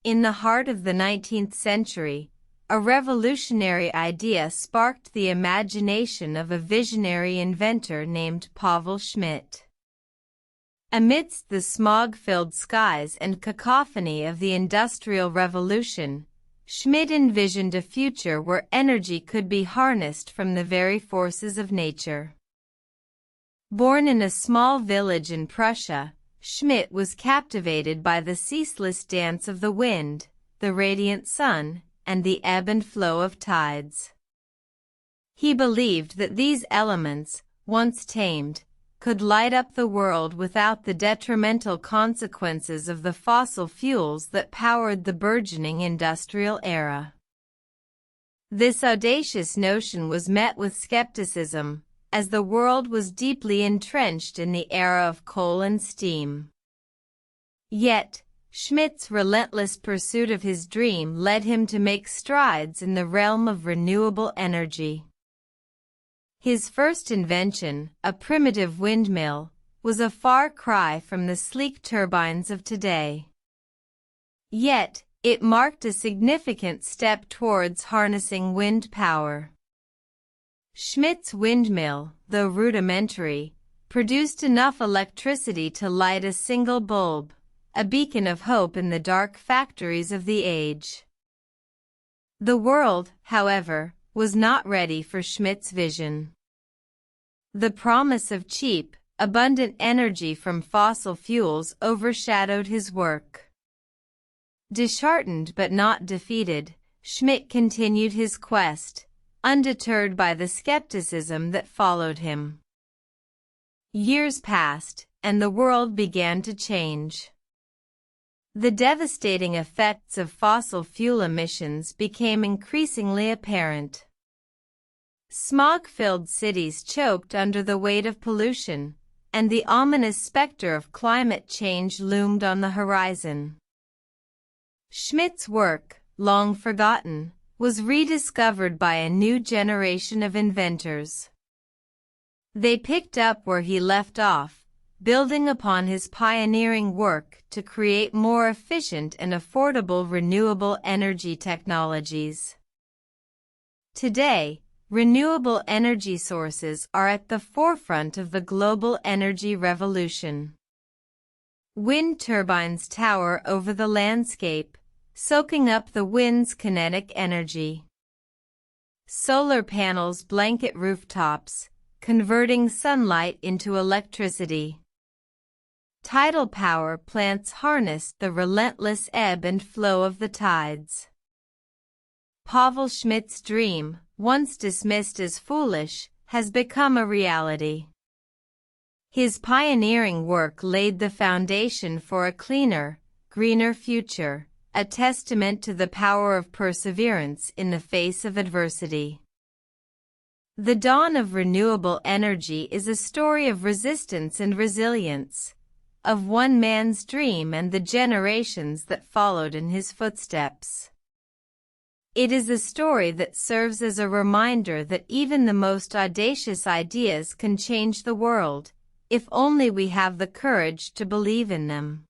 In the heart of the 19th century, a revolutionary idea sparked the imagination of a visionary inventor named Pavel Schmidt. Amidst the smog-filled skies and cacophony of the Industrial Revolution, Schmidt envisioned a future where energy could be harnessed from the very forces of nature. Born in a small village in Prussia, Schmidt was captivated by the ceaseless dance of the wind, the radiant sun, and the ebb and flow of tides. He believed that these elements, once tamed, could light up the world without the detrimental consequences of the fossil fuels that powered the burgeoning industrial era. This audacious notion was met with skepticism, as the world was deeply entrenched in the era of coal and steam. Yet, Schmidt's relentless pursuit of his dream led him to make strides in the realm of renewable energy. His first invention, a primitive windmill, was a far cry from the sleek turbines of today. Yet, it marked a significant step towards harnessing wind power. Schmidt's windmill, though rudimentary, produced enough electricity to light a single bulb, a beacon of hope in the dark factories of the age. The world, however, was not ready for Schmidt's vision. The promise of cheap, abundant energy from fossil fuels overshadowed his work. Disheartened but not defeated, Schmidt continued his quest, undeterred by the skepticism that followed him. Years passed, and the world began to change. The devastating effects of fossil fuel emissions became increasingly apparent. Smog-filled cities choked under the weight of pollution, and the ominous specter of climate change loomed on the horizon. Schmidt's work, long forgotten, was rediscovered by a new generation of inventors. They picked up where he left off, building upon his pioneering work to create more efficient and affordable renewable energy technologies. Today, renewable energy sources are at the forefront of the global energy revolution. Wind turbines tower over the landscape, soaking up the wind's kinetic energy. Solar panels blanket rooftops, converting sunlight into electricity. Tidal power plants harness the relentless ebb and flow of the tides. Pavel Schmidt's dream, once dismissed as foolish, has become a reality. His pioneering work laid the foundation for a cleaner, greener future, a testament to the power of perseverance in the face of adversity. The dawn of renewable energy is a story of resistance and resilience, of one man's dream and the generations that followed in his footsteps. It is a story that serves as a reminder that even the most audacious ideas can change the world, if only we have the courage to believe in them.